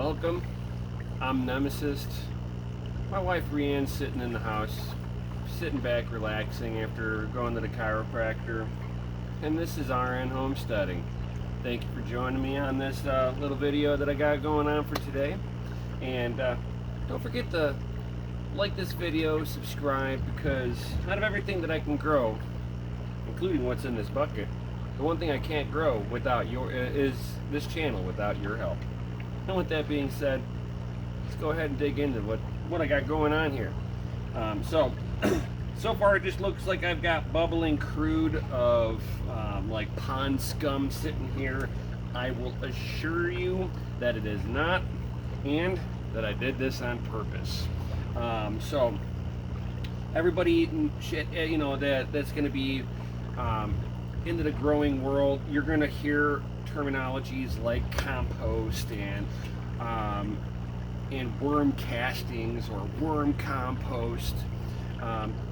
Welcome. I'm Nemesis. My wife Rianne's sitting in the house, sitting back relaxing after going to the chiropractor. And this is RN Homesteading. Thank you for joining me on this little video that I got going on for today. And don't forget to like this video, subscribe, because out of everything that I can grow, including what's in this bucket, the one thing I can't grow without is this channel without your help. And with that being said, let's go ahead and dig into what I got going on here. So far it just looks like I've got bubbling crude of like pond scum sitting here. I will assure you that it is not, and that I did this on purpose. So everybody eating shit, you know, that's going to be into the growing world, you're going to hear terminologies like compost and worm castings or worm compost.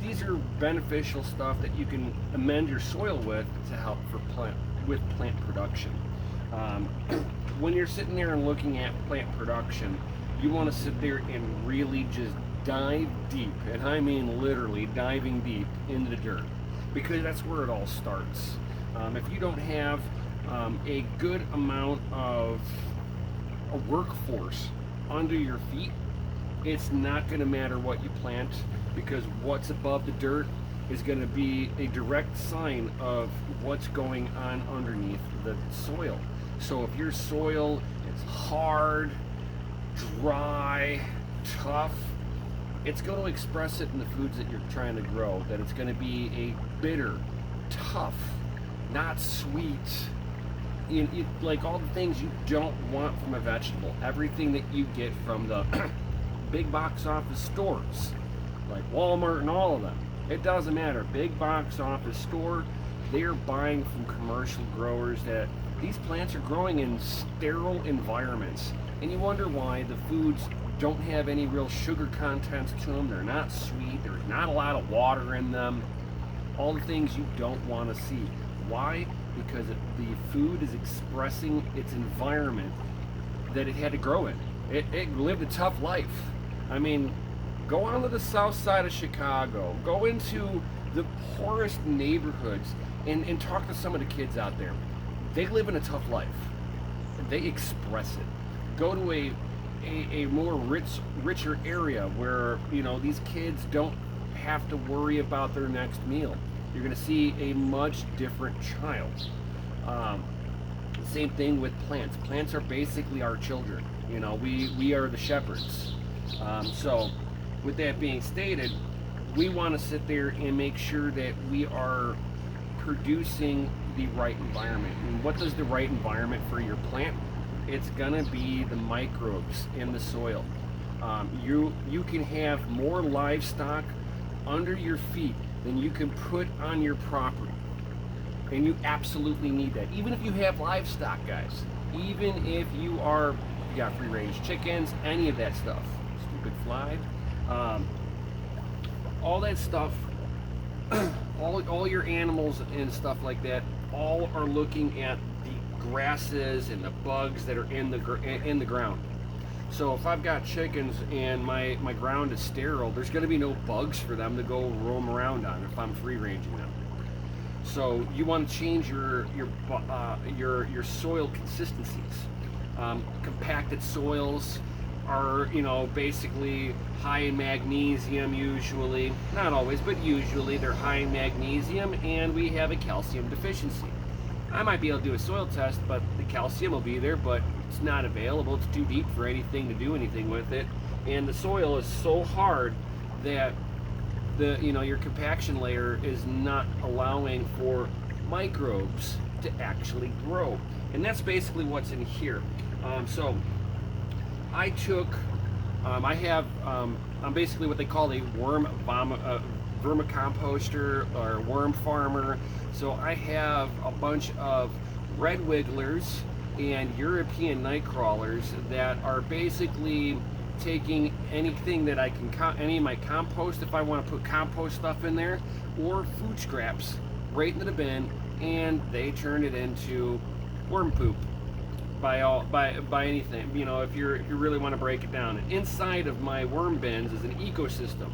These are beneficial stuff that you can amend your soil with to help for plant production. When you're sitting there and looking at plant production, you want to sit there and really just dive deep, and I mean literally diving deep into the dirt, because that's where it all starts. If you don't have a good amount of a workforce under your feet, it's not going to matter what you plant, because what's above the dirt is going to be a direct sign of what's going on underneath the soil. So if your soil is hard, dry, tough, it's going to express it in the foods that you're trying to grow. That it's going to be a bitter, tough, not sweet, like all the things you don't want from a vegetable. Everything that you get from the big box office stores, like Walmart and all of them, it doesn't matter. Big box office store, they're buying from commercial growers that these plants are growing in sterile environments. And you wonder why the foods don't have any real sugar contents to them. They're not sweet. There's not a lot of water in them. All the things you don't want to see. Why? Because the food is expressing its environment that it had to grow in. It lived a tough life. I mean, go on to the south side of Chicago. Go into the poorest neighborhoods and talk to some of the kids out there. They live in a tough life. They express it. Go to a more richer area where, you know, these kids don't have to worry about their next meal. You're going to see a much different child. Same thing with plants. Plants are basically our children. You know, we are the shepherds. So with that being stated, we want to sit there and make sure that we are producing the right environment. And what does the right environment for your plant? It's gonna be the microbes in the soil. You can have more livestock under your feet than you can put on your property, and you absolutely need that. Even if you have livestock, guys, even if you got free range chickens, any of that stuff, stupid fly, all that stuff, all your animals and stuff like that, all are looking at the grasses and the bugs that are in the ground. So if I've got chickens and my ground is sterile, there's going to be no bugs for them to go roam around on if I'm free ranging them. So you want to change your soil consistencies. Compacted soils are, you know, basically high in magnesium usually, not always, but usually they're high in magnesium, and we have a calcium deficiency. I might be able to do a soil test, but the calcium will be there, but it's not available. It's too deep for anything to do anything with it. And the soil is so hard that your compaction layer is not allowing for microbes to actually grow. And that's basically what's in here. So I took, I'm basically what they call a vermicomposter or worm farmer. So I have a bunch of red wigglers and European night crawlers that are basically taking anything that I can, any of my compost, if I want to put compost stuff in there, or food scraps right into the bin, and they turn it into worm poop. by anything. You know, if you really want to break it down, inside of my worm bins is an ecosystem.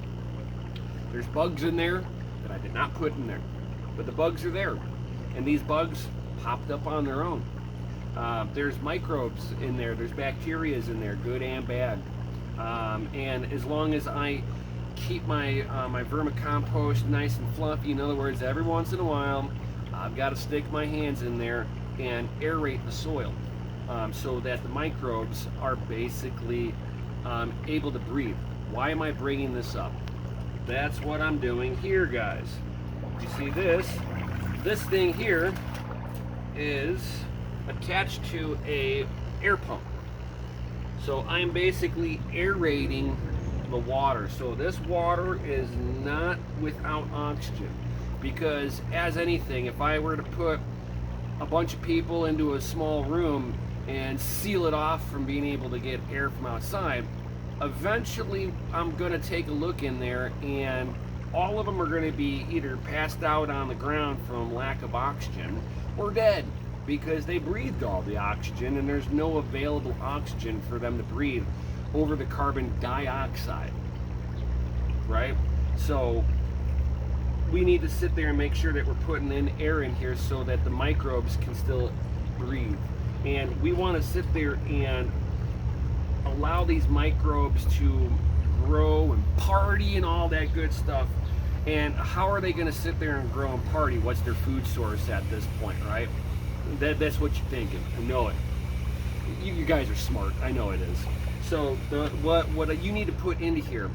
There's bugs in there that I did not put in there, but the bugs are there, and these bugs popped up on their own. There's microbes in there. There's bacteria in there, good and bad. And as long as I keep my vermicompost nice and fluffy, in other words, every once in a while, I've got to stick my hands in there and aerate the soil, so that the microbes are basically able to breathe. Why am I bringing this up? That's what I'm doing here, guys. You see this? This thing here is attached to a air pump. So I'm basically aerating the water. So this water is not without oxygen, because as anything, if I were to put a bunch of people into a small room and seal it off from being able to get air from outside, eventually I'm going to take a look in there and all of them are going to be either passed out on the ground from lack of oxygen or dead, because they breathed all the oxygen and there's no available oxygen for them to breathe over the carbon dioxide, right? So we need to sit there and make sure that we're putting in air in here so that the microbes can still breathe. And we want to sit there and allow these microbes to grow and party and all that good stuff. And how are they going to sit there and grow and party? What's their food source at this point, right? That's what you're thinking. I know it. You guys are smart. I know it is. So what you need to put into here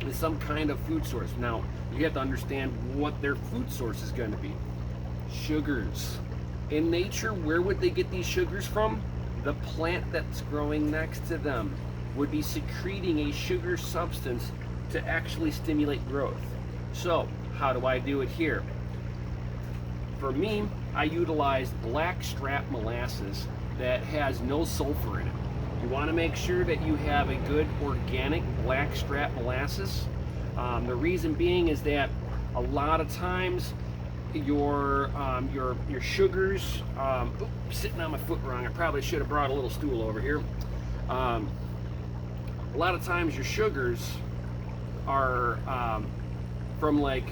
is some kind of food source. Now, you have to understand what their food source is going to be. Sugars. In nature, where would they get these sugars from? The plant that's growing next to them would be secreting a sugar substance to actually stimulate growth. So, how do I do it here? For me, I utilize blackstrap molasses that has no sulfur in it. You want to make sure that you have a good organic blackstrap molasses. The reason being is that a lot of times your sugars, sitting on my foot wrong, I probably should have brought a little stool over here. A lot of times your sugars are from like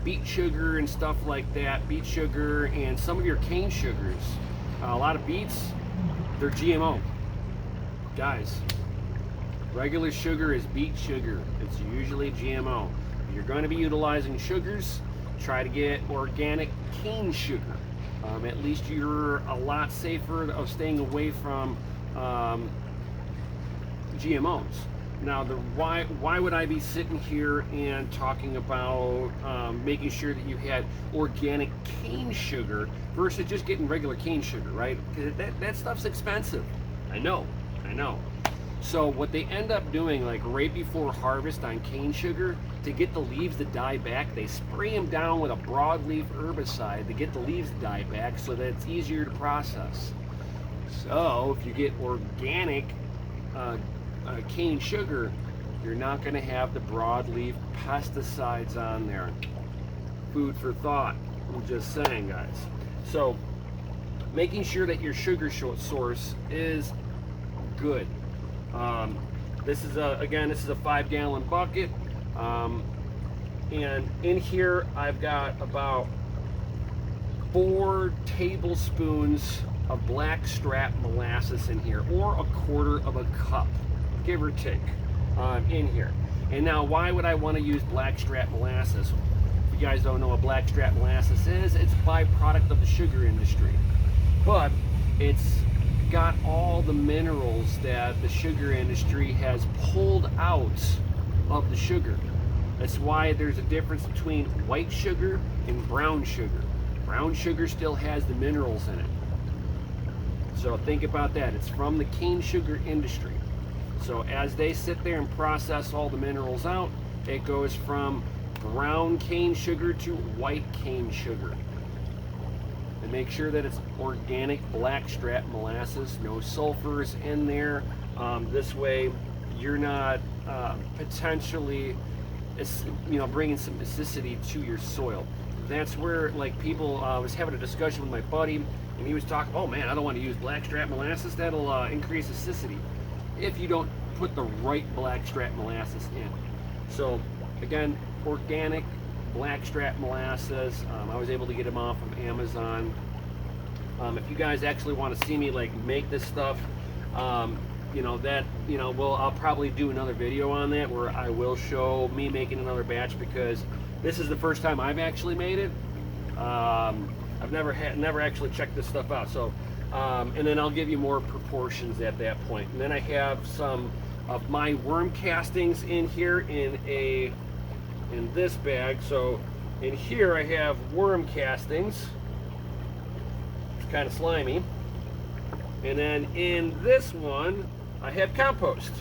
beet sugar and stuff like that, beet sugar and some of your cane sugars. A lot of beets, they're GMO. Guys, regular sugar is beet sugar. It's usually GMO. If you're going to be utilizing sugars, try to get organic cane sugar. At least you're a lot safer of staying away from GMOs. Now, why would I be sitting here and talking about making sure that you had organic cane sugar versus just getting regular cane sugar, right? Because that stuff's expensive. I know. So what they end up doing, like right before harvest on cane sugar, to get the leaves to die back, they spray them down with a broadleaf herbicide to get the leaves to die back so that it's easier to process. So if you get organic cane sugar, you're not going to have the broadleaf pesticides on there. Food for thought. I'm just saying, guys. So making sure that your sugar source is good. This is a 5-gallon bucket, and in here I've got about 4 tablespoons of blackstrap molasses in here, or a quarter of a cup, give or take, in here. And now, why would I want to use blackstrap molasses? If you guys don't know what blackstrap molasses is, it's a byproduct of the sugar industry, but it's got all the minerals that the sugar industry has pulled out of the sugar. That's why there's a difference between white sugar and brown sugar. Brown sugar still has the minerals in it. So think about that. It's from the cane sugar industry. So as they sit there and process all the minerals out, it goes from brown cane sugar to white cane sugar. And make sure that it's organic blackstrap molasses, no sulfurs in there. This way you're not potentially bringing some acidity to your soil. That's where, like, people, I was having a discussion with my buddy, And he was talking, oh man, I don't want to use blackstrap molasses, that'll increase acidity if you don't put the right blackstrap molasses in. So again, organic blackstrap molasses. I was able to get them off of Amazon. If you guys actually want to see me like make this stuff, I'll probably do another video on that where I will show me making another batch, because this is the first time I've actually made it. I've never actually checked this stuff out. So, and then I'll give you more proportions at that point. And then I have some of my worm castings in here in this bag. So in here I have worm castings. It's kind of slimy. And then in this one I have compost.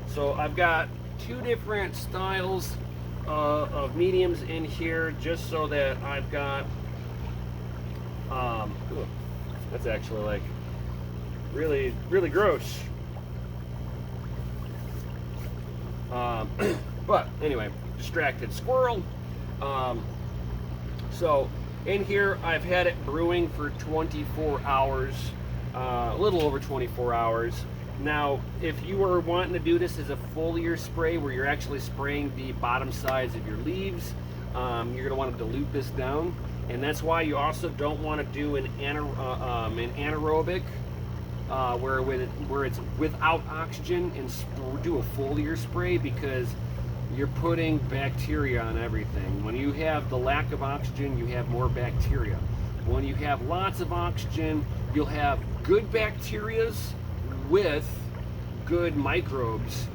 So I've got two different styles of mediums in here, just so that I've got that's actually like really gross. But anyway, distracted squirrel. So in here I've had it brewing for 24 hours, a little over 24 hours. Now, if you are wanting to do this as a foliar spray, where you're actually spraying the bottom sides of your leaves, you're going to want to dilute this down. And that's why you also don't want to do an anaerobic, where it's without oxygen, and do a foliar spray, because you're putting bacteria on everything. When you have the lack of oxygen, you have more bacteria. When you have lots of oxygen, you'll have good bacterias with good microbes,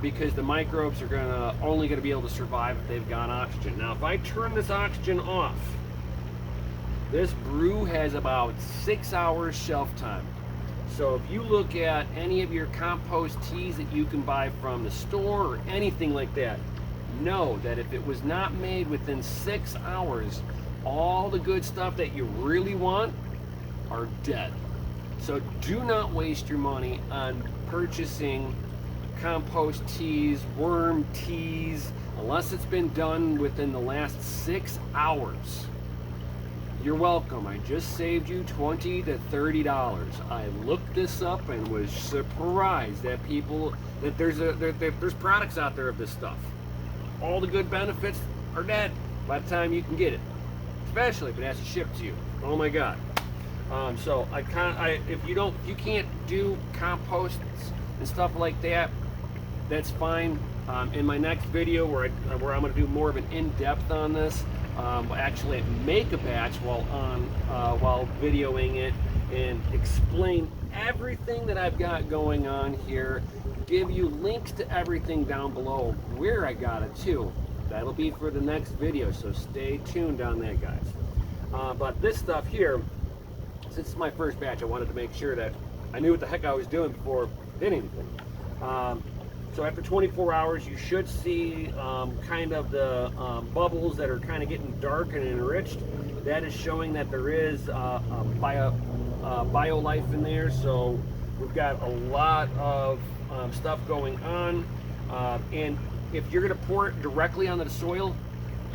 because the microbes are only going to be able to survive if they've got oxygen. Now, if I turn this oxygen off, this brew has about 6 hours shelf time. So if you look at any of your compost teas that you can buy from the store or anything like that, know that if it was not made within 6 hours, all the good stuff that you really want are dead. So do not waste your money on purchasing compost teas, worm teas, unless it's been done within the last 6 hours. You're welcome. I just saved you $20 to $30. I looked this up and was surprised that there's products out there of this stuff. All the good benefits are dead by the time you can get it, especially if it has to ship to you. Oh my God. So if you can't do composts and stuff like that, that's fine. In my next video, where I'm going to do more of an in-depth on this, actually make a batch while videoing it, and explain everything that I've got going on here, give you links to everything down below where I got it too. That'll be for the next video, so stay tuned on that, guys. But this stuff here, since it's my first batch, I wanted to make sure that I knew what the heck I was doing before I did anything. So after 24 hours, you should see kind of the bubbles that are kind of getting dark and enriched. That is showing that there is bio life in there. So we've got a lot of stuff going on. And if you're going to pour it directly onto the soil,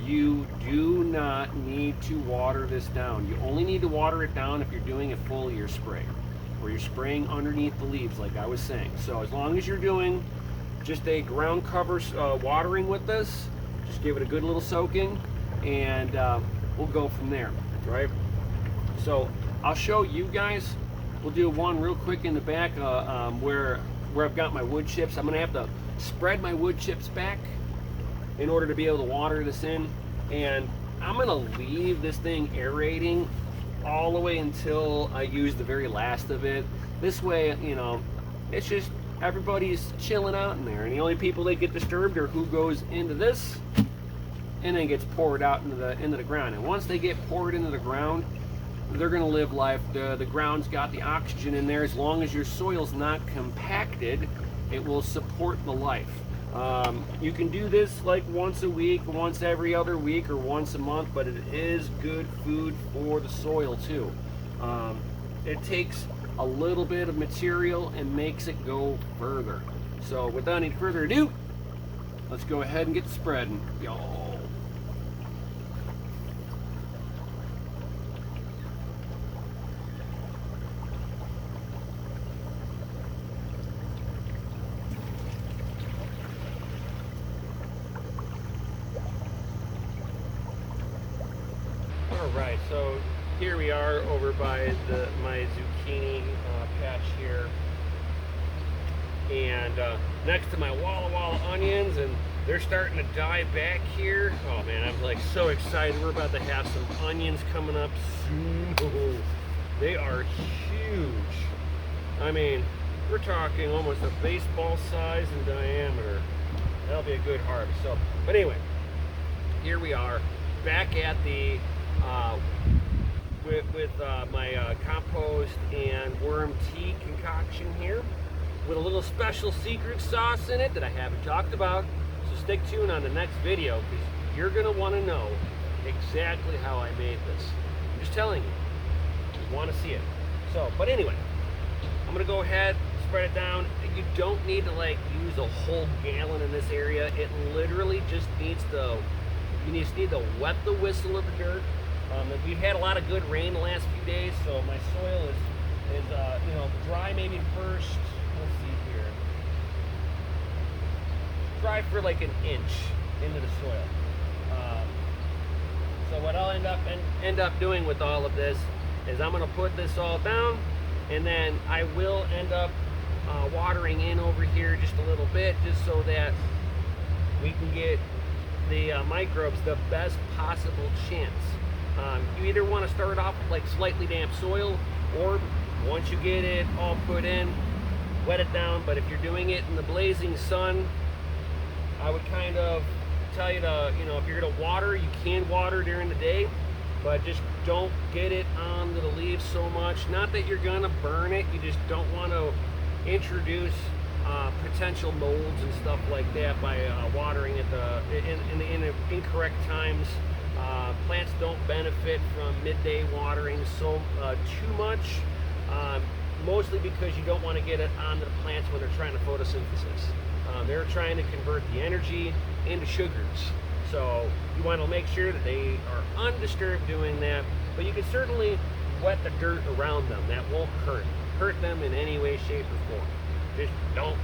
you do not need to water this down. You only need to water it down if you're doing a foliar spray, where you're spraying underneath the leaves, like I was saying. So as long as you're doing just a ground cover watering with this, just give it a good little soaking, and we'll go from there, right? So I'll show you guys. We'll do one real quick in the back where I've got my wood chips. I'm gonna have to spread my wood chips back in order to be able to water this in, and I'm gonna leave this thing aerating all the way until I use the very last of it. This way, it's just everybody's chilling out in there, and the only people that get disturbed are who goes into this and then gets poured out into the ground. And once they get poured into the ground, they're going to live life. The ground's got the oxygen in there. As long as your soil's not compacted, it will support the life. You can do this like once a week, once every other week, or once a month, but it is good food for the soil too. It takes a little bit of material and makes it go further. So without any further ado, let's go ahead and get spreading, y'all. So here we are over by my zucchini patch here, and next to my Walla onions, and they're starting to die back here. Oh man, I'm like so excited. We're about to have some onions coming up soon. They are huge. I mean, we're talking almost a baseball size in diameter. That'll be a good harvest. So, but anyway, here we are back at the with my compost and worm tea concoction here, with a little special secret sauce in it that I haven't talked about. So stick tuned on the next video, because you're gonna want to know exactly how I made this. I'm just telling you, you want to see it. So, but anyway, I'm gonna go ahead, spread it down. You don't need to like use a whole gallon in this area. It literally just needs to, you just need to wet the whistle of the dirt. We've had a lot of good rain the last few days, so my soil is you know, dry maybe first. Let's see here, dry for like an inch into the soil. So what I'll end up doing with all of this is I'm going to put this all down, and then I will end up watering in over here just a little bit, just so that we can get the microbes the best possible chance. You either want to start off with like slightly damp soil, or once you get it all put in, wet it down. But if you're doing it in the blazing sun, I would kind of tell you to, you know, if you're going to water, you can water during the day, but just don't get it on the leaves so much. Not that you're going to burn it, you just don't want to introduce potential molds and stuff like that by watering at in the incorrect times. Plants don't benefit from midday watering so too much, mostly because you don't want to get it onto the plants when they're trying to photosynthesis. They're trying to convert the energy into sugars, so you want to make sure that they are undisturbed doing that. But you can certainly wet the dirt around them. That won't hurt them in any way, shape, or form. Just don't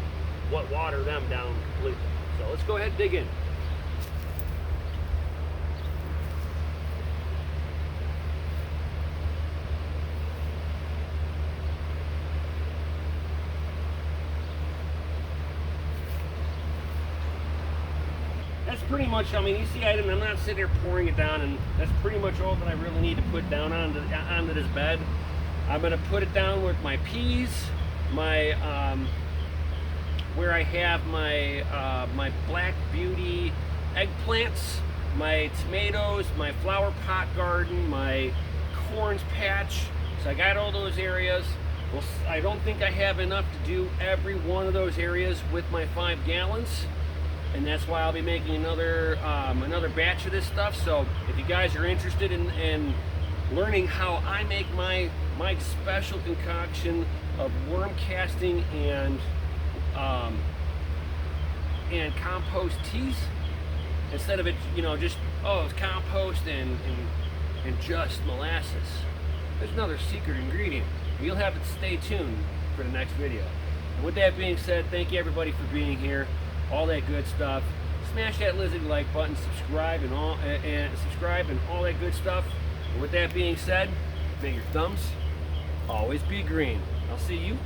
water them down completely. So let's go ahead and dig in. That's pretty much, I mean, you see, I'm not sitting there pouring it down, and that's pretty much all that I really need to put down onto this bed. I'm going to put it down with my peas, my where I have my my Black Beauty eggplants, my tomatoes, my flower pot garden, my corns patch. So I got all those areas. Well, I don't think I have enough to do every one of those areas with my 5 gallons. And that's why I'll be making another batch of this stuff. So if you guys are interested in learning how I make my special concoction of worm casting and compost teas, instead of it, you know, just it's compost and just molasses, there's another secret ingredient. You'll have to stay tuned for the next video. And with that being said, thank you everybody for being here. All that good stuff. Smash that lizard like button, subscribe and all that good stuff. And with that being said, may your thumbs always be green. I'll see you